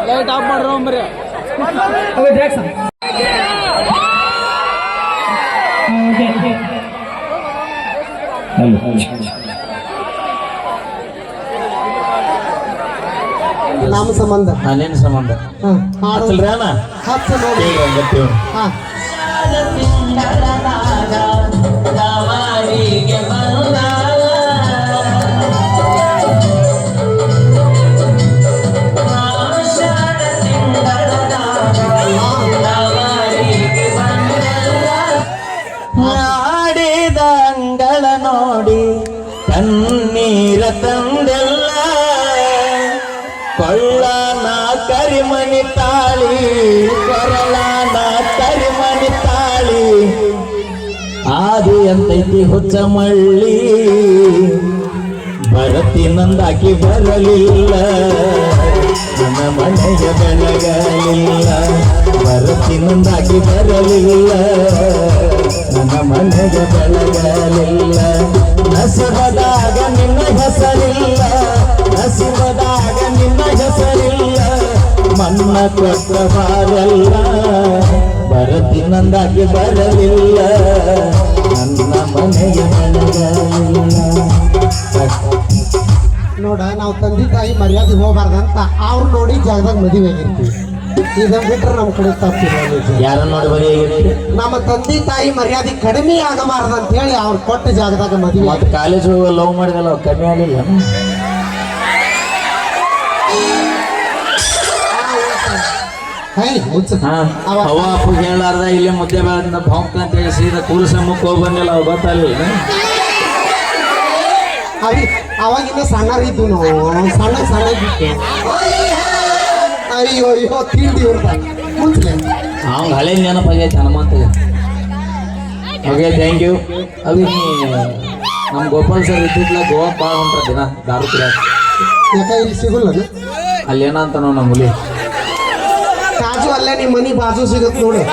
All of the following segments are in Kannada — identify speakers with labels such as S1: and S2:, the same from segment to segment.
S1: ಲೈಟ್ ಆಫ್ ಮಾಡ್ರ ಮರಿ
S2: ನಮ್ಮ ಸಂಬಂಧ
S3: ನಾನೇನು ಸಂಬಂಧ
S2: ಹತ್ತು ನೋಡಿ
S3: ಮಾಡಿದ ಅಂಗಳ ನೋಡಿ ಕಣ್ಣೀರ ತಂದೆಲ್ಲ ಕೊಳ್ಳನ ಕರಿಮಣಿ ತಾಳಿ ಕೊರಳನ ಕರಿಮಣಿ ತಾಳಿ ಆದಿ ಅಂತೈತಿ ಹುಚ್ಚ ಮಳ್ಳಿ ಬರತಿ ನಂದಾಕಿ ಬರಲಿಲ್ಲ ನನ್ನ ಮನೆಯ ಬೆಳಗಲಿಲ್ಲ ಬರತಿ ನಂದಾಕಿ ಬರಲಿಲ್ಲ ನನ್ನ ಮನೆಯ ಬೆಳಗಲಿಲ್ಲ ನಸಿಬದಾಗ ನಿನ್ನ ಹೆಸರಿಲ್ಲ ನಸಿಬದಾಗ ನಿನ್ನ ಹೆಸರಿಲ್ಲ ಮನ್ನ ಕೊಟ್ಟ ಬಾರಲ್ಲ ಬರತಿ ನಂದಾಗಿ ಬರಲಿಲ್ಲ ನನ್ನ ಮನೆಯ ಬೆಳಗಲಿಲ್ಲ
S2: ನೋಡ ನಾವು ತಂದೆ ತಾಯಿ ಮರ್ಯಾದೆ ಹೋಗ್ಬಾರ್ದಂತ ಅವ್ರು ನೋಡಿ ಜಾಗದಾಗ ಮದುವೆ ಆಗಿರ್ತೀವಿ ಇದನ್ನ ಬಿಟ್ರೆ ನಮ್ಮ ಕಡೆ ತಪ್ಪಿಲ್ಲ
S3: ಯಾರನ್ನ ನೋಡಿ ಮದುವೆ ಆಗಿರ್ತೀವಿ
S2: ನಮ್ಮ ತಂದೆ ತಾಯಿ ಮರ್ಯಾದೆ ಕಡಿಮೆ ಆಗಬಾರ್ದು ಅಂತ ಹೇಳಿ ಅವ್ರು ಕೊಟ್ಟ ಜಾಗದಾಗ ಮದುವೆ
S3: ಮತ್ತೆ ಕಾಲೇಜ್ ಲವ್ ಮಾಡಿದಲ್ಲ ಕಮ್ಮಿ ಆಗಲಿಲ್ಲ ಅವ ಅಪ್ಪ ಹೇಳಾರ್ದ ಇಲ್ಲೇ ಮುದ್ದೆ ಬೆಳದಿಂದ ಭೌಂಕ ಅಂತ ಹೇಳಿ ಸೀದಾ ಕೂರಿಸಮ್ಮಕ್ಕೆ ಹೋಗಿ ಬಂದಿಲ್ಲ ಅವ್ ಗೊತ್ತಾಗಲಿಲ್ಲ
S2: ಅವಾಗಿನ್ನ ಸಣ್ಣರಿದ್ದು ನಾವು ಸಣ್ಣಗಿತ್ತು ಅಯ್ಯೋ ಅಯ್ಯೋ ತಿಂಡಿ ಮುಂಚೆ
S3: ಅವ್ನು ಹಳೆ ನೆನಪಾಗೈತೆ ಹನುಮಂತಗೆ ಓಕೆ ಥ್ಯಾಂಕ್ ಯು ಅದು ನಮ್ಮ ಗೋಪಾಲ್ ಸರ್ ಇದ್ದಿದ್ಲ ಗೋವಾ ಭಾಳ ಹೊಂಟ್ರ ದಿನ ದಾರು ಕುಡಿಯಾಕ
S2: ಯಾಕೆ ಇಲ್ಲಿ ಸಿಗಲ್ಲ
S3: ಅಲ್ಲಿ ಏನಂತ ನಮ್ಮ ಹುಲಿ
S2: ಕಾಜು ಅಲ್ಲೇ ನಿಮ್ಮ ಮನೆ ಬಾಜು ಸಿಗುತ್ತೆ ನೋಡಿ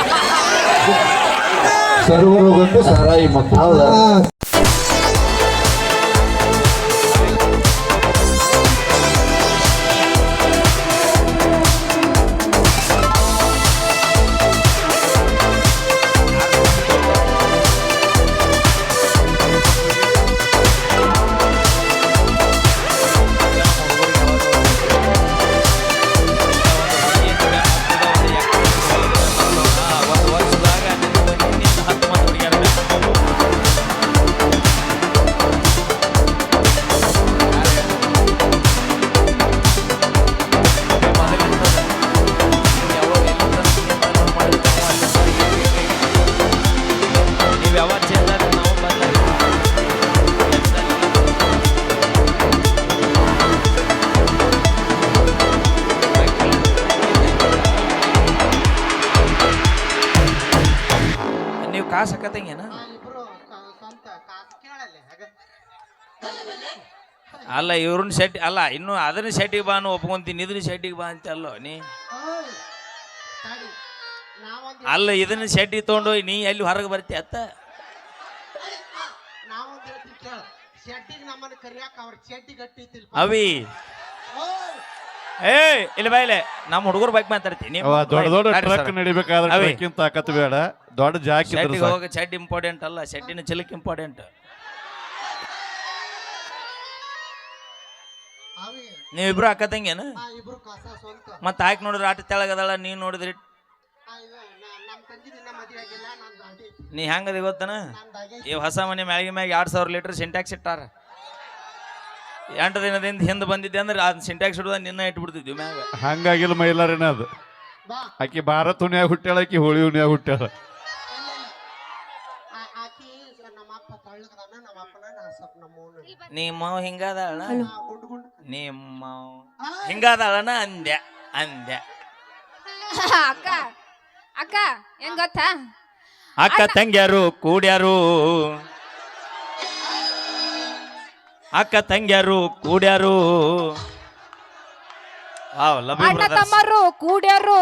S3: ಸರ್ವರು ಹೋಗುತ್ತೆ ಸರಾಯಿ ಮತ್ತೆ ಹೌದಾ
S1: ಕಾಸು ಹಾಕತ್ತಂಗೇನ ಅಲ್ಲ ಇವ್ರನ್ನ ಶೆಟ್ಟಿ ಅಲ್ಲ ಇನ್ನು ಅದನ್ನ ಶೆಟ್ಟಿಗೆ ಬಾ ಒಪ್ಕೊಂತೀನಿ ಇದನ್ನ ಶೆಟ್ಟಿಗೆ ಬಾ ಅಂತ ಅಲ್ಲೋ ನೀ ಅಲ್ಲ ಇದನ್ನ ಶೆಟ್ಟಿ ತೊಗೊಂಡು ನೀ ಎಲ್ಲಿ ಹೊರಗೆ ಬರ್ತಿ ಅತ್ತ ಅವಿ ಏ ಇಲ್ಲಿ ಬಾಯಿಲೆ ನಮ್ಮ ಹುಡುಗರು ಬೈಕ್ ಮಾತಾಡ್ತೀನಿ
S4: ದೊಡ್ಡ ದೊಡ್ಡ ಟ್ರಕ್ ನಡಿಬೇಕಾದ್ರೆ ತಾಕತ್ ಬೇಡ ದೊಡ್ಡ ಜಾಕಿ
S1: ಹೋಗಿ ಶೆಡ್ ಇಂಪಾರ್ಟೆಂಟ್ ಅಲ್ಲ ಶೆಡ್ಡಿನ ಚಿಲಕ್ ಇಂಪಾರ್ಟೆಂಟ್ ನೀವಿಬ್ರು ಅಕ್ಕ ತಂಗೇನ ಮತ್ತ ಆಯ್ಕೆ ನೋಡಿದ್ರೆ ಆಟ ತೆಳಗದಳ ನೀವ್ ನೋಡಿದ್ರಿ ನೀ ಹೆಂಗದ ಗೊತ್ತನ ಈ ಹೊಸ ಮನೆ ಮ್ಯಾಗಿ ಮ್ಯಾಗ 2000 ಲೀಟರ್ ಸಿಂಟ್ಯಾಕ್ಸ್ ಇಟ್ಟಾರ 8 ದಿನದಿಂದ ಹಿಂದೆ ಬಂದಿದ್ದೆ ಅಂದ್ರೆ ಅದ್ ಸಿಂಟ್ಯಾಕ್ಸ್ ಹಿಡಿದ ನಿನ್ನ ಇಟ್ಬಿಡ್ತಿದ್ವಿ ಮ್ಯಾಗ
S4: ಹಂಗಾಗಿಲ್ಲ ಮೈಲಾರೇನ ಅದು ಆಕಿ ಭಾರತ ಹುಣ್ಯಾಗ ಹುಟ್ಟ್ಯಾಳ ಆಕಿ ಹೋಳಿ ಹುಣ್ಯಾಗ ಹುಟ್ಟ್ಯಾಳ
S1: ನಿಮ್ಮ ಹಿಂಗಾದಳ ನಿಮ್ಮ ಹಿಂಗಾದಳನ ಅಂದ್ಯ ಅಂದ್ಯ
S5: ಅಕ್ಕ ಅಕ್ಕ ಏನ್ ಗೊತ್ತಾ
S1: ಅಕ್ಕ ತಂಗ್ಯಾರು ಕೂಡ್ಯಾರು ಅಕ್ಕ ತಂಗ್ಯಾರು ಕೂಡ್ಯಾರು ವಾವ್ ಲವಿ
S5: ಅಣ್ಣ
S1: ಬ್ರದರ್ಸ್
S5: ತಮ್ಮರು ಕೂಡ್ಯಾರು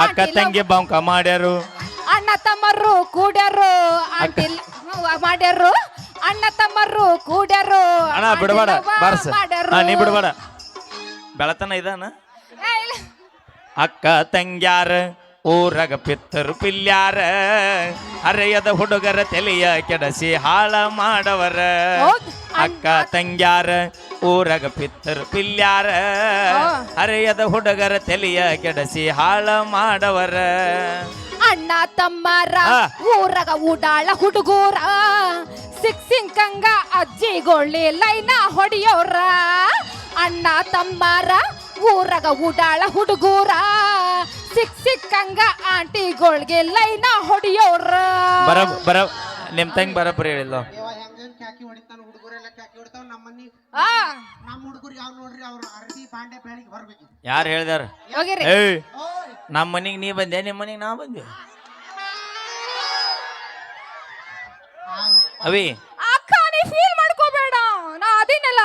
S1: ಅಕ್ಕ ತಂಗಿ ಬಾಂಕ ಮಾಡ್ಯಾರು
S5: ಅಣ್ಣ ತಮ್ಮರು ಕೂಡ್ಯಾರು ಆಂಟಿ ಮಾಡ್ಯಾರು ಅಣ್ಣ ತಮ್ಮರು ಕೂಡ್ಯಾರು
S1: ಅಣ್ಣ
S5: ಆಂಟಿ
S1: ಬಿಡಬೇಡ
S5: ಲವ್ವ
S1: ಬಾರ್ಸ
S5: ಮಾಡ್ಯಾರು.
S1: ನೀ ಬಿಡಬೇಡ ಬೆಳತನ ಇದಾನ
S5: ಏ, ಇಲ್ಲ.
S1: ಅಕ್ಕ ತಂಗ್ಯಾರ ಊರಗ ಪಿತ್ತರು ಪಿಲ್ಯಾರ ಹರೆಯದ ಹುಡುಗರ ತಲೆಯ ಕೆಡಸಿ ಹಾಳ ಮಾಡವರ
S5: ಹೌದ್.
S1: ಅಕ್ಕ ತಂಗ್ಯಾರ ಊರಗ ಪಿತ್ತರು ಪಿಲ್ಯಾರ ಹರೆಯದ ಹುಡುಗರ ತಲೆಯ ಕೆಡಸಿ ಹಾಳ ಮಾಡವರ
S5: ಅಣ್ಣ ತಮ್ಮರ
S1: ಆ.
S5: ಊರಗ ಉಡಾಳ ಹುಡುಗೂರ ಸಿಕ್ಸಿಂಕಂಗ ಅಜ್ಜಿಗೊಳ್ಳಿ ಲೈನ ಹೊಡಿಯೋರ ಅಣ್ಣ ತಮ್ಮರ ಊರಗ ಉಡಾಳ ಹುಡುಗೂರ ಸಿಕ್ಕಂಗ ಆಂಟಿಗೊಳ್ಗೆ ಲೈನ ಹೊಡಿಯೋರ
S1: ಬರ ಬರ ನಿಮ್ ತಂಗಿ ಬರಬ್ರಿ ಹೇಳಿಲ್ಲ
S2: ಹೆಂಗ್ ಕ್ಯಾಕಿ ಹೊಡಿತಾನ ಹುಡುಗರೆಲ್ಲ ಕ್ಯಾಕಿ ಹೊಡಿತಾವ ನಮ್ಮ ಮನಿ
S5: ಆ
S2: ನಮ್ಮ ಹುಡುಗರಿಗೆ ಯಾವ ನೋಡ್ರಿ ಅವ್ರು ಅರ್ಬಿ ಬಾಂಡೆ ಬೆಳಿಗ್ಗೆ ಬರ್ಬೇಕು
S1: ಯಾರು ಹೇಳ್ದಾರ
S5: ಹೋಗಿರಿ
S1: ಏಯ್
S2: ಓಯ್
S1: ನಮ್ಮ ಮನಿಗೆ ನೀ ಬಂದೆ ನಿಮ್ಮ ಮನಿಗೆ ನಾ ಬಂದೆ ಅವಿ
S5: ಅಕ್ಕ ನೀ ಫೀಲ್ ಮಾಡ್ಕೋಬೇಡ ನಾ ಅದಿನಲ್ಲ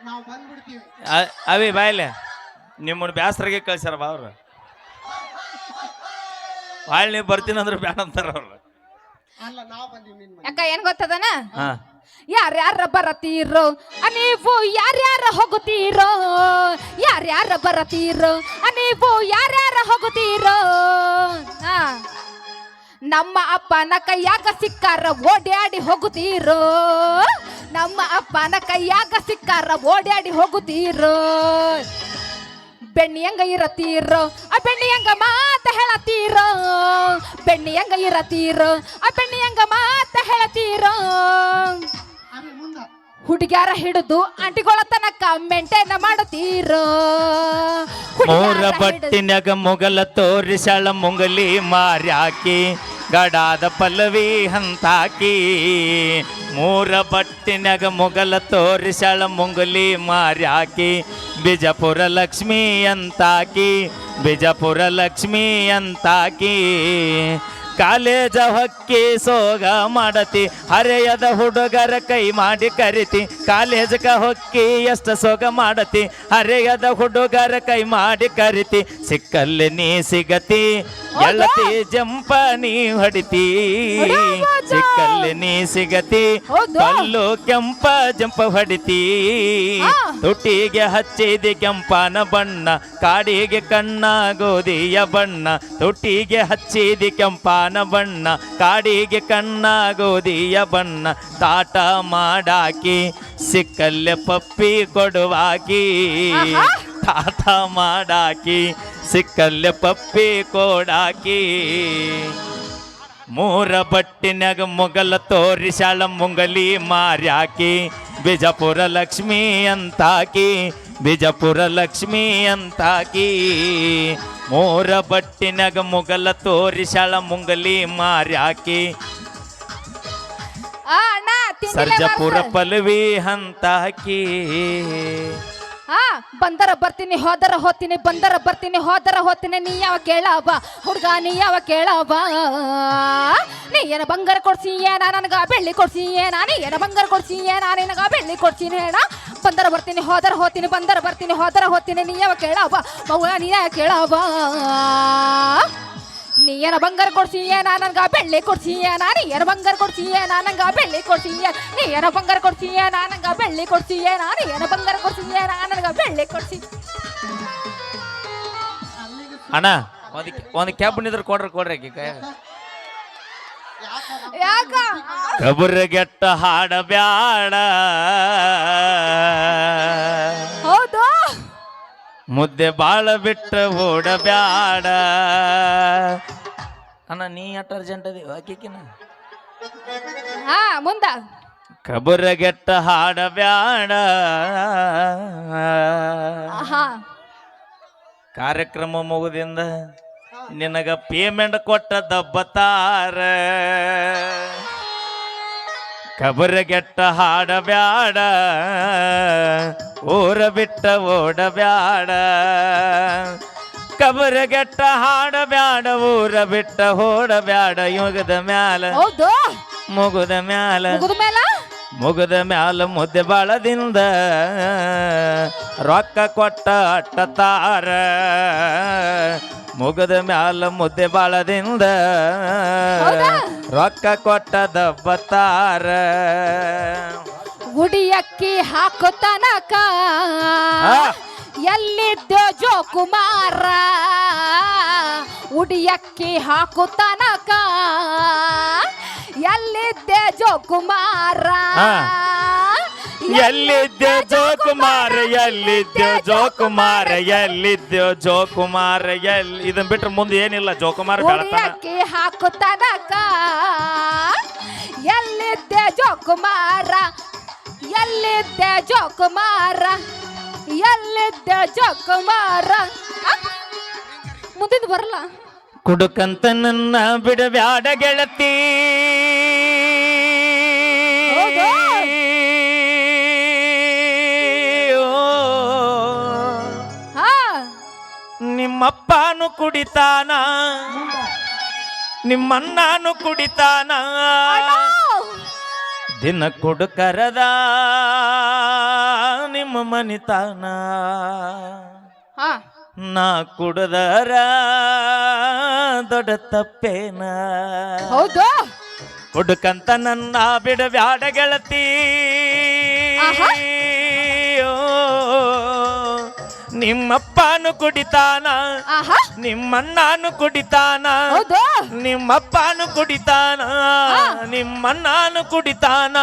S2: ನಾವು ಬಂದ್ಬಿಡ್ತೀವಿ
S1: ಅವಿ ಬಾಯ್ಲೆ ನಿಮ್ಮನ್ನ ಬ್ಯಾಸ್ರಾಗೆ ಕಳ್ಸ್ಯಾರ ಬಾ ಅವ್ರು ಬಾಳ್ ನೀವು ಬರ್ತೀನಿ ಅಂದ್ರೆ ಬ್ಯಾಡ ಅಂತಾರ ಅವ್ರು
S2: ಅಲ್ಲ ನಾವು ಬಂದೀವಿ ನಿನ್ ಮನೆ
S5: ಅಕ್ಕ ಏನ್ ಗೊತ್ತದನ
S1: ಹಾ
S5: ಯಾರ್ಯಾರ ಬರತೀರೋ ನೀವು ಯಾರ್ಯಾರ ಹೋಗುತ್ತೀರೋ ಯಾರ್ಯಾರ ಬರತೀರೋ ನೀವು ಯಾರ್ಯಾರ ಹೋಗುತ್ತೀರೋ ಆ. ನಮ್ಮ ಅಪ್ಪನ ಕೈಯಾಗ ಸಿಕ್ಕಾರ ಓಡ್ಯಾಡಿ ಹೋಗುತ್ತೀರೋ ನಮ್ಮ ಅಪ್ಪನ ಕೈಯಾಗ ಸಿಕ್ಕಾರ ಓಡ್ಯಾಡಿ ಹೋಗುತ್ತೀರೋ ಬೆಣ್ಣಿ ಹಂಗ ಇರತೀರೋ ಆ ಬೆಣ್ಣಿ ಹಂಗ ಮಾತ ಹೇಳತೀರೋ ಬೆಣ್ಣಿ ಹಂಗ ಇರತೀರೋ ಆ ಬೆಣ್ಣಿ ಹಂಗ ಮಾತ ಹೇಳತೀರೋ
S2: ಅವಿ ಮುಂದ
S5: ಹುಡುಗ್ಯಾರ ಹಿಡಿದು ಆಂಟಿಗಳ ತನಕ ಮೆಂಟೇನ ಮಾಡುತ್ತೀರೋ
S1: ಮೂರ ಬಟ್ಟಿನ್ಯಾಗ ಮೊಗಲ ತೋರಿಸಳ ಮುಂಗಲಿ ಮಾರ್ಯಾಕಿ ಗಡಾದ ಪಲ್ಲವಿ ಹಂತಾಕಿ ಮೂರ ಬಟ್ಟಿನ್ಯಾಗ ಮೊಗಲ ತೋರಿಸಳ ಮುಂಗಲಿ ಮಾರ್ಯಾಕಿ ಬಿಜಾಪುರ ಲಕ್ಷ್ಮಿ ಅಂತಾಕಿ ಬಿಜಾಪುರ ಲಕ್ಷ್ಮಿ ಅಂತಾಕಿ ಕಾಲೇಜ ಹೊಕ್ಕಿ ಸೋಗ ಮಾಡತಿ ಹರೆಯದ ಹುಡುಗರ ಕೈ ಮಾಡಿ ಕರಿತಿ ಕಾಲೇಜಕ ಹೊಕ್ಕಿ ಎಷ್ಟು ಸೋಗ ಮಾಡತಿ ಹರೆಯದ ಹುಡುಗರ ಕೈ ಮಾಡಿ ಕರಿತಿ ಸಿಕ್ಕಲ್ಲಿ ನೀ ಸಿಗತಿ ಎಳತಿ ಜಂಪ ನೀ ಹೊಡಿತಿ ಸಿಕ್ಕಲ್ಲಿ ನೀ ಸಿಗತಿ ಕಲ್ಲು ಕೆಂಪ ಜಂಪ ಹೊಡಿತಿ ತುಟಿಗೆ ಹಚ್ಚಿದಿ ಕೆಂಪನ ಬಣ್ಣ ಕಾಡಿಗೆ ಕಣ್ಣ ಗೋಧಿಯ ಬಣ್ಣ ತುಟಿಗೆ ಹಚ್ಚಿದಿ ಕೆಂಪನ ಬಣ್ಣ ಕಾಡಿಗೆ ಕಣ್ಣ ಗೋಧಿಯ ಬಣ್ಣ ತಾಟ ಮಾಡಾಕಿ ಸಿಕ್ಕಲ್ಲೆ ಪಪ್ಪಿ ಕೊಡುವಾಕಿ ತಾಟ ಮಾಡಾಕಿ ಸಿಕ್ಕಲ್ಲೆ ಪಪ್ಪಿ ಕೊಡಾಕಿ ಮೂರ ಬಟ್ಟಿನ್ಯಾಗ ಮೊಗಲ ತೋರಿಸಾಳ ಮುಂಗಲಿ ಮಾರ್ಯಾಕಿ ಬಿಜಾಪುರ ಲಕ್ಷ್ಮಿ ಅಂತಾಕಿ ಬಿಜಾಪುರ ಲಕ್ಷ್ಮಿ ಅಂತಾಕಿ ಮೂರ ಬಟ್ಟಿನ್ಯಾಗ ಮೊಗಲ ತೋರಿಸಾಳ ಮುಂಗಲಿ ಮಾರ್ಯಾಕಿ
S5: ಆ ಅಣ್ಣ ತಿಂಡಿಲೆ
S1: ಸರ್ಜಪುರ
S5: ಬಾರ್ಸ.
S1: ಪಲ್ವಿ ಹಂತಾಕಿ
S5: ಆ ಬಂದರ ಬರ್ತೀನಿ ಹೋದರ ಹೋಗ್ತೀನಿ ಬಂದರ ಬರ್ತೀನಿ ಹೋದರ ಹೋಗ್ತೀನಿ ನೀ ಯಾವ ಕೇಳವ ಹುಡುಗ ನೀ ಯಾವ ಕೇಳವ ನೀ ಏನ ಬಂಗಾರ ಕೊಡ್ಸಿ ಏನ ನನಗ ಬೆಳ್ಳಿ ಕೊಡ್ಸಿ ಏನ ನೀ ಏನ ಬಂಗಾರ ಕೊಡ್ಸಿ ಏನ ನಿನಗ ಬೆಳ್ಳಿ ಕೊಡ್ತೀನಿ ಹೇಳ ಬಂದರ ಬರ್ತೀನಿ ಹೋದರ ಹೋಗ್ತೀನಿ ಬಂದರ ಬರ್ತೀನಿ ಹೋದರ ಹೋಗ್ತೀನಿ ನೀ ಯಾವ ಕೇಳವ ಮಗಳ ನೀ ಯಾವ ಕೇಳವ ನೀ ಏನ ಬಂಗಾರ ಕೊಡ್ಸಿ ಏನ ನನಗ ಬೆಳ್ಳಿ ಕೊಡ್ಸಿ ಏನ ನೀ ಏನ ಬಂಗಾರ ಕೊಡ್ಸಿ ಏನ ನನಗ ಬೆಳ್ಳಿ ಕೊಡ್ಸಿ ನೀ ಏನ ಬಂಗಾರ ಕೊಡ್ಸಿ ಏನ ನನಗ ಬೆಳ್ಳಿ ಕೊಡ್ಸಿ ಏನ ನೀ ಏನ ಬಂಗಾರ ಕೊಡ್ಸಿ ಏನ ನನಗ ಬೆಳ್ಳಿ ಕೊಡ್ಸಿ
S1: ಅಣ್ಣ ಒಂದು ಕ್ಯಾಬ್ ನಿಂದ್ರ ಕೊಡ್ರಿ ಆಕಿ ಕೈಯಾಗ
S5: ಯಾಕ
S1: ಕಬುರಗೆಟ್ಟ ಹಾಡಬ್ಯಾಡ
S5: ಹೌದು
S1: ಮುದ್ದೆ ಬಾಳ ಬಿಟ್ಟ ಓಡಬ್ಯಾಡ ಅಣ್ಣ ನೀ ಅಟ್ ಅರ್ಜೆಂಟ್ ಅದೀವ ಆಕಿಕಿನ
S5: ಹಾ ಮುಂದ
S1: ಕಬುರಗೆಟ್ಟ ಹಾಡಬ್ಯಾಡ
S5: ಆಹಾ
S1: ಕಾರ್ಯಕ್ರಮ ಮುಗುದಿಂದ ನಿನಗ ಪೇಮೆಂಟ್ ಕೊಟ್ಟ ದಬ್ಬತಾರ ಕಬರಗೆಟ್ಟ ಹಾಡಬ್ಯಾಡ ಊರ ಬಿಟ್ಟ ಓಡಬ್ಯಾಡ ಕಬರಗೆಟ್ಟ ಹಾಡಬ್ಯಾಡ ಊರ ಬಿಟ್ಟ ಓಡಬ್ಯಾಡ ಯುಗದ ಮ್ಯಾಲ
S5: ಹೌದು
S1: ಮುಗುದ ಮ್ಯಾಲ
S5: ಮುಗಿದ ಮೇಲ
S1: ಮುಗದ ಮ್ಯಾಲ ಮುದ್ದೆ ಬಾಳದಿಂದ ರೊಕ್ಕ ಕೊಟ್ಟ ಅಟ್ಟತಾರ ಮುಗದ ಮ್ಯಾಲ ಮುದ್ದೆ ಬಾಳದಿಂದ
S5: ಹೌದಾ?
S1: ರೊಕ್ಕ ಕೊಟ್ಟ ದಬ್ಬತಾರ
S5: ಉಡಿಯಕ್ಕಿ ಹಾಕೋ ತನಕ ಎಲ್ಲಿದ್ದ ಜೋಕುಮಾರ ಉಡಿಯಕ್ಕಿ ಹಾಕೋ ತನಕ ಎಲ್ಲಿದ್ದೆ ಜೋಕುಮಾರ
S1: ಎಲ್ಲಿದ್ದೆ ಜೋಕುಮಾರ ಎಲ್ಲಿದ್ದೆ ಜೋಕುಮಾರ ಎಲ್ಲಿದ್ದೆ ಜೋಕುಮಾರ ಇದನ್ ಬಿಟ್ರೆ ಮುಂದೆ ಏನಿಲ್ಲ ಜೋಕುಮಾರ ಬೆಳತಾನ
S5: ಉಡಿಯಕ್ಕಿ ಹಾಕೋ ತನಕ ಎಲ್ಲಿದ್ದೆ ಜೋಕುಮಾರ ಎಲ್ಲಿದ್ದೆ ಜೋಕುಮಾರ ಎಲ್ಲಿದ್ದೆ ಜೋಕುಮಾರ ಮುಂದಿನ ಬರಲ್ಲ
S1: ಕುಡುಕಂತ ನನ್ನ ಬಿಡಬ್ಯಾಡ ಗೆಳತಿ
S5: ಹೌದಾ? ಹಾ
S1: ನಿಮ್ಮಪ್ಪನು ಕುಡಿತಾನ ನಿಮ್ಮಣ್ಣನು ಕುಡಿತಾನ ದಿನ ಕುಡುಕರದ ನಿಮ್ಮ ಮನಿತಾನ
S5: ಹಾ
S1: ನಾ ಕುಡದರ ದೊಡ್ಡ ತಪ್ಪೇನ
S5: ಹೌದು
S1: ಕುಡುಕಂತ ನನ್ನ ಬಿಡಬ್ಯಾಡ ಗೆಳತಿ
S5: ಆಹಾ.
S1: ಓ, ನಿಮ್ಮಪ್ಪನು ಕುಡಿತಾನ
S5: ಆಹಾ
S1: ನಿಮ್ಮಣ್ಣನು ಕುಡಿತಾನ
S5: ಹೌದು
S1: ನಿಮ್ಮಪ್ಪನು ಕುಡಿತಾನ ನಿಮ್ಮಣ್ಣನು ಕುಡಿತಾನ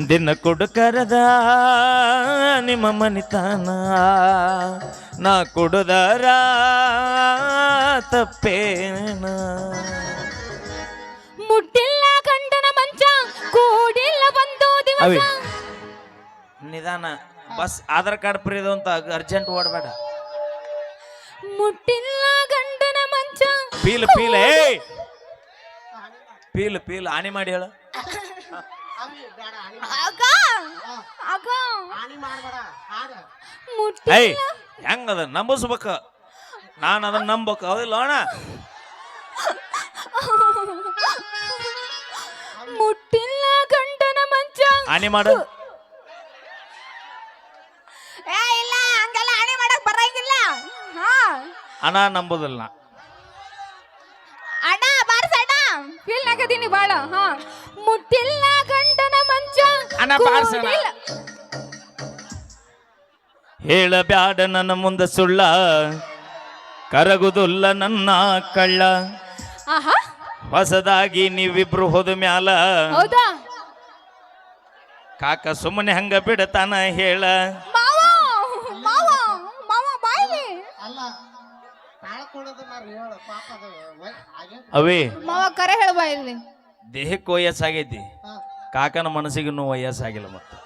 S1: ದಿನ ಕುಡುಕರದ ನಿಮ್ಮ ಮನಿತಾನ ನಾ ಕುಡುದರ ತಪ್ಪೇನ
S5: ಮುಟ್ಟಿಲ್ಲ ಗಂಡನ ಮಂಚ ಕೂಡಿಲ್ಲ ಒಂದು
S1: ಅವಿ
S5: ದಿವಸ
S1: ನಿಧಾನ ಬಸ್ ಆಧಾರ್ ಕಾರ್ಡ್ ಪ್ರೀದು ಅಂತ ಅರ್ಜೆಂಟ್ ಓಡಬೇಡ
S5: ಮುಟ್ಟಿಲ್ಲ ಗಂಡನ ಮಂಚ
S1: ಪೀಲ್ ಪೀಲ್ ಏ ಪೀಲ್ ಪೀಲ್ ಆಣಿ ಮಾಡಿ ಹೇಳ
S5: ಆಗ ಆಗ
S1: ಏಯ್
S5: ಮುಟ್ಟಿಲ್ಲ
S1: ಹೆಂಗದ ನಂಬಿಸ್ಬೇಕ ನಾನು ಅದನ್ನ ನಂಬಬೇಕು ಹೌದಿಲ್ಲ ಅಣ್ಣ
S5: ಮುಟ್ಟಿಲ್ಲ ಗಂಡನ ಮಂಚ
S1: ಆಣಿ ಮಾಡು
S5: ಏ ಇಲ್ಲ ಹಂಗೆಲ್ಲ ಹಣೆ ಮಾಡಕ್ ಬರಂಗಿಲ್ಲ ಹಾ
S1: ಅಣ್ಣ ನಂಬುದಿಲ್ಲ
S5: ಅಣ್ಣ ಬಾರ್ಸಣ್ಣ ಫೀಲ್ ಆಗದೀನಿ ಬಾಳ ಹಾ ಮುಟ್ಟಿಲ್ಲ ಗಂಡನ ಮಂಚ
S1: ಅಣ್ಣ ಬಾರ್ಸಣ್ಣ.
S5: ಕೂಡಿಲ್ಲ.
S1: ಹೇಳಬ್ಯಾಡ ನನ್ನ ಮುಂದೆ ಸುಳ್ಳ ಕರಗುದುಲ್ಲ ನನ್ನ ಕಳ್ಳ
S5: ಆಹಾ
S1: ಹೊಸದಾಗಿ ನೀವಿಬ್ರು ಹೋದ ಮ್ಯಾಲ
S5: ಹೌದಾ
S1: ಕಾಕ ಸುಮ್ಮನೆ ಹಂಗ ಬಿಡತಾನ ಹೇಳ
S5: ಮಾವ ಮಾವ ಮಾವ ಬಾಯ್ಲಿ
S2: ಅಲ್ಲ ತಾಳ್ಕೊಳ್ಳೋದು ನಾನು ಹೇಳು ಪಾಪ ಅದು ಹಾಗೆ
S1: ಅವೇ
S5: ಮಾವ ಕರೆ ಹೇಳ್ಬಾ ಇಲ್ಲಿ
S1: ದೇಹಕ್ಕೆ ವಯಸ್ಸಾಗೈತಿ
S2: ಹಾ.
S1: ಕಾಕನ ಮನಸ್ಸಿಗೂ ವಯಸ್ಸಾಗಿಲ್ಲ ಮತ್ತೆ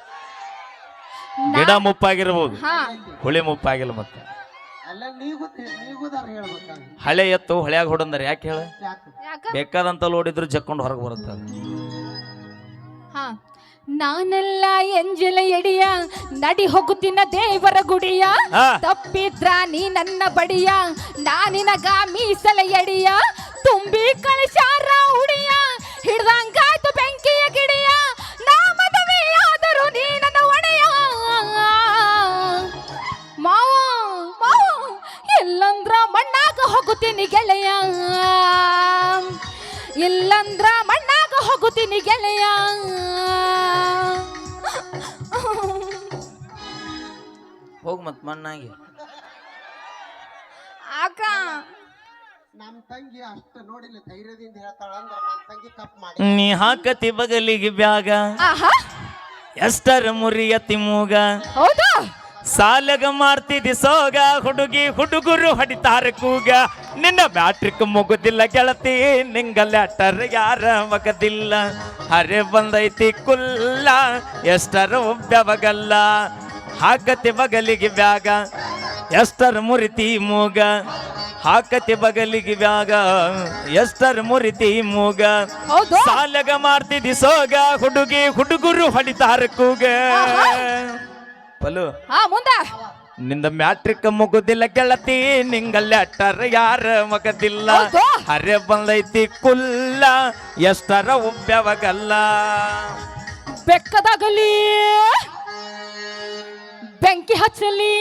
S1: ಗಿಡ ಮುಪ್ಪಾಗಿರ್ಬೋದು
S5: ಹಾ
S1: ಹುಳಿ ಮುಪ್ಪಾಗಿಲ್ಲ ಮತ್ತೆ
S2: ಅಲ್ಲ ನೀಗುದಾರ ಹೇಳ್ಬೇಕಾಗ
S1: ಹಳೆ ಎತ್ತು ಹೊಳ್ಯಾಗ ಹೊಡಂದಾರ ಯಾಕೆ ಹೇಳ
S2: ಯಾಕೆ
S5: ಯಾಕ
S1: ಬೇಕಾದಂತ ಲೋಡಿದ್ರು ಜಕ್ಕೊಂಡು ಹೊರಗೆ ಬರುತ್ತೆ
S5: ಹಾ ನಾನೆಲ್ಲ ಎಂಜಲ ಎಡಿಯ ನಡಿ ಹೋಗುತ್ತಿನ ದೇವರ ಗುಡಿಯ
S1: ಹಾ.
S5: ತಪ್ಪಿದ್ರ ನೀ ನನ್ನ ಬಡಿಯ ನಾನಿನಗ ಮೀಸಲ ಎಡಿಯ ತುಂಬಿ ಕಳಿಸಾರ ಉಡಿಯ ಹಿಡ್ದಂಗಾಯ್ತು ಬೆಂಕಿಯ ಗಿಡಿಯ ನಾ ಮದುವೆ ಆದರೂ ನೀ ನನ್ನ ಒಡೆಯ ಮಾವ ಮಾವ ಎಲ್ಲಂದ್ರ ಮಣ್ಣಾಗ ಹೋಗುತ್ತೀನಿ ಗೆಳೆಯ ಇಲ್ಲಂದ್ರ ಮಣ್ಣಾಗ ಹೋಗುತ್ತೀನಿ ಗೆಳೆಯ
S1: ಹೋಗ್ ಮತ್ ಮಣ್ಣಾಗಿ
S5: ಅಕ್ಕ
S2: ನಮ್ಮ ತಂಗಿ ಅಷ್ಟು ನೋಡಿಲ್ಲ ಧೈರ್ಯದಿಂದ ಹೇಳ್ತಾಳ ಅಂದ್ರೆ ನಮ್ಮ ತಂಗಿ ತಪ್ಪು ಮಾಡಿ
S1: ನೀ ಹಾಕತಿ ಬಗಲಿಗೆ ಬ್ಯಾಗ
S5: ಆಹಾ
S1: ಎಷ್ಟರ ಮುರಿಯತಿ ಮೂಗ
S5: ಹೌದಾ
S1: ಸಾಲಗ ಮಾಡ್ತಿದ್ದಿ ಸೋಗ ಹುಡುಗಿ ಹುಡುಗರು ಹೊಡಿತಾರ ಕೂಗ ನಿನ್ನ ಬ್ಯಾಟ್ರಿಕ್ ಮುಗುದಿಲ್ಲ ಗೆಳತಿ ನಿಂಗ ಲೆಟರ್ ಯಾರ ಮಗದಿಲ್ಲ ಹರೆ ಬಂದೈತಿ ಕುಲ್ಲ ಎಷ್ಟರ ಒಬ್ಬವಗಲ್ಲ ಹಾಕತಿ ಬಗಲಿಗೆ ಬ್ಯಾಗ ಎಷ್ಟರ ಮುರಿತಿ ಮೂಗ ಹಾಕತಿ ಬಗಲಿಗೆ ಬ್ಯಾಗ ಎಷ್ಟರ ಮುರಿತಿ ಮೂಗ
S5: ಹೌದು
S1: ಸಾಲಗ ಮಾಡ್ತಿದ್ದಿ ಸೋಗ ಹುಡುಗಿ ಹುಡುಗರು ಹೊಡಿತಾರ ಕೂಗ ಪಲು
S5: ಹಾ ಮುಂದ
S1: ನಿಂದ ಮ್ಯಾಟ್ರಿಕ್ ಮುಗುದಿಲ್ಲ ಗೆಳತಿ ನಿಂಗ ಲೆಟರ್ ಯಾರ ಮಗದಿಲ್ಲ
S5: ಹೌದು.
S1: ಹರೆ ಬಂದೈತಿ ಕುಲ್ಲ ಎಷ್ಟರ ಉಬ್ಬ್ಯವಗಲ್ಲ
S5: ಬೆಕ್ಕದಾಗಲಿ ಬೆಂಕಿ ಹಚ್ಚಲಿ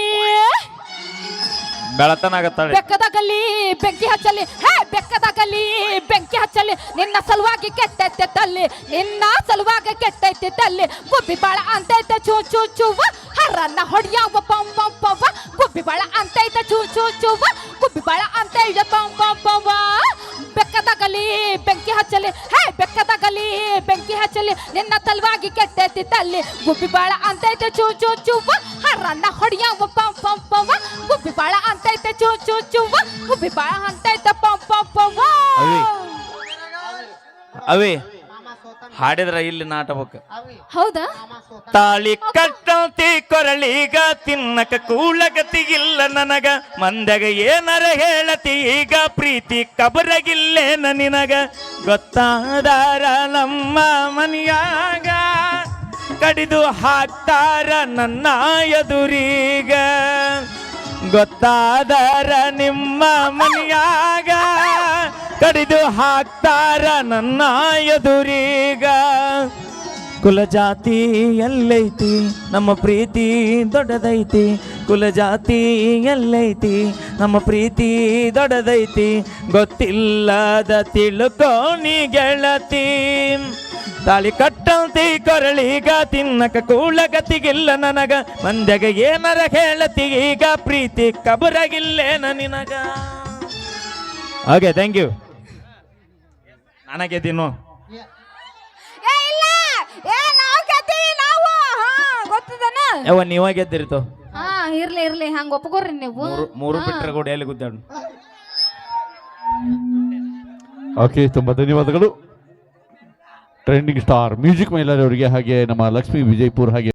S1: ಬೆಳತನ ಆಗತ್ತಾಳೆ.
S5: ಬೆಕ್ಕದಾಗಲಿ ಬೆಂಕಿ ಹಚ್ಚಲಿ, ಹೇ ಬೆಕ್ಕದಾಗಲಿ ಬೆಂಕಿ ಹಚ್ಚಲಿ, ನಿನ್ನ ಸಲುವಾಗಿ ಕೆಟ್ಟೈತೆ ತಲ್ಲಿ, ನಿನ್ನ ಸಲುವಾಗಿ ಕೆಟ್ಟೈತೆ ತಲ್ಲಿ. ಗುಬ್ಬಿ ಬಾಳ ಅಂತೈತೆ ಚೂ ಚೂ ಚೂವ, ಹರನ್ನ ಹೊಡಿಯವ ಪಂ ಪಂ ಪವ. ಗುಬ್ಬಿ ಬಾಳ ಅಂತೈತೆ ಚೂ ಚೂ ಚೂವ, ಗುಬ್ಬಿ ಬಾಳ ಅಂತೈತೆ ಪಂ ಪಂ ಪವ. ಬೆಕ್ಕದಾಗಲಿ ಬೆಂಕಿ ಹಚ್ಚಲಿ, ಹೇ ಬೆಕ್ಕದಾಗಲಿ ಬೆಂಕಿ ಹಚ್ಚಲಿ, ನಿನ್ನ ಸಲುವಾಗಿ ಕೆಟ್ಟೈತಿ ತಲ್ಲಿ. ಗುಬ್ಬಿ ಬಾಳ ಅಂತೈತೆ ಚೂ ಚೂ ಚೂವ, ಹರನ್ನ ಹೊಡಿಯವ ಪಂ ಪಂ ಪವ. ಗುಬ್ಬಿ ಬಾಳ ಅಂತೈತೆ ಚೂ ಚೂ ಚೂವ, ಗುಬ್ಬಿ ಬಾಳ ಅಂತೈತೆ ಪಂ ಪಂ ಪವ.
S1: ಅವಿ ಹಾಡಿದ್ರ ಇಲ್ಲಿ ನಾಟಬೇಕು.
S5: ಹೌದಾ?
S1: ತಾಳಿ ಕಟ್ಟಂತಿ ಕೊರಳೀಗ ತಿನ್ನಕ ಕೂಳಗತಿಗಿಲ್ಲ ನನಗ, ಮಂದಗ ಏನರ ಹೇಳತಿ ಈಗ ಪ್ರೀತಿ ಕಬರಗಿಲ್ಲೇನ ನಿನಗ. ಗೊತ್ತಾದಾರ ನಮ್ಮ ಮನಿಯಾಗ ಕಡಿದು ಹಾಕ್ತಾರ ನನ್ನ ಎದುರೀಗ. ಗೊತ್ತಾದರ ನಿಮ್ಮ ಮನಿಯಾಗ ಕಡಿದು ಹಾಕ್ತಾರ ನನ್ನ ಎದುರೀಗ. ಕುಲಜಾತಿ ಎಲ್ಲೈತಿ ನಮ್ಮ ಪ್ರೀತಿ ದೊಡ್ಡದೈತಿ, ಕುಲಜಾತಿ ಎಲ್ಲೈತಿ ನಮ್ಮ ಪ್ರೀತಿ ದೊಡ್ಡದೈತಿ. ಗೊತ್ತಿಲ್ಲದ ತಿಳ್ಕೋನಿ ಗೆಳತಿ, ತಾಳಿ ಕಟ್ಟಂತಿ ಕೊರಳೀಗ ತಿನ್ನಕ ಕೂಳಗತಿಗಿಲ್ಲ ನನಗ, ಮಂದ್ಯಾಗ ಏನರ ಹೇಳತಿ ಈಗ ಪ್ರೀತಿ ಕಬರಗಿಲ್ಲೇನ ನಿನಗ. Okay, thank you. ನನಗೆದ್ದೀನು
S5: ಏ ಇಲ್ಲ, ಏ ನಾವು ಗೆದ್ದೀವಿ ನಾವು. ಹಾ ಗೊತ್ತದನ?
S1: ಯಾವ ನೀವ ಗೆದ್ದಿರ್ತು.
S5: ಹಾ ಇರ್ಲಿ ಇರ್ಲಿ, ಹಂಗ ಒಪ್ಕೋರಿ ನೀವು.
S1: ಮೂರು ಬಿಟ್ಟರೆ ಕೂಡ ಎಲ್ಲಿ ಗುದ್ದಾಡು.
S4: ಓಕೆ, ತುಂಬಾ ಧನ್ಯವಾದಗಳು ಟ್ರೆಂಡಿಂಗ್ ಸ್ಟಾರ್ ಮ್ಯೂಸಿಕ್ ಮೈಲಾರಿ ಅವರಿಗೆ, ಹಾಗೆ ನಮ್ಮ ಲಕ್ಷ್ಮೀ ವಿಜಯಪುರ್, ಹಾಗೆ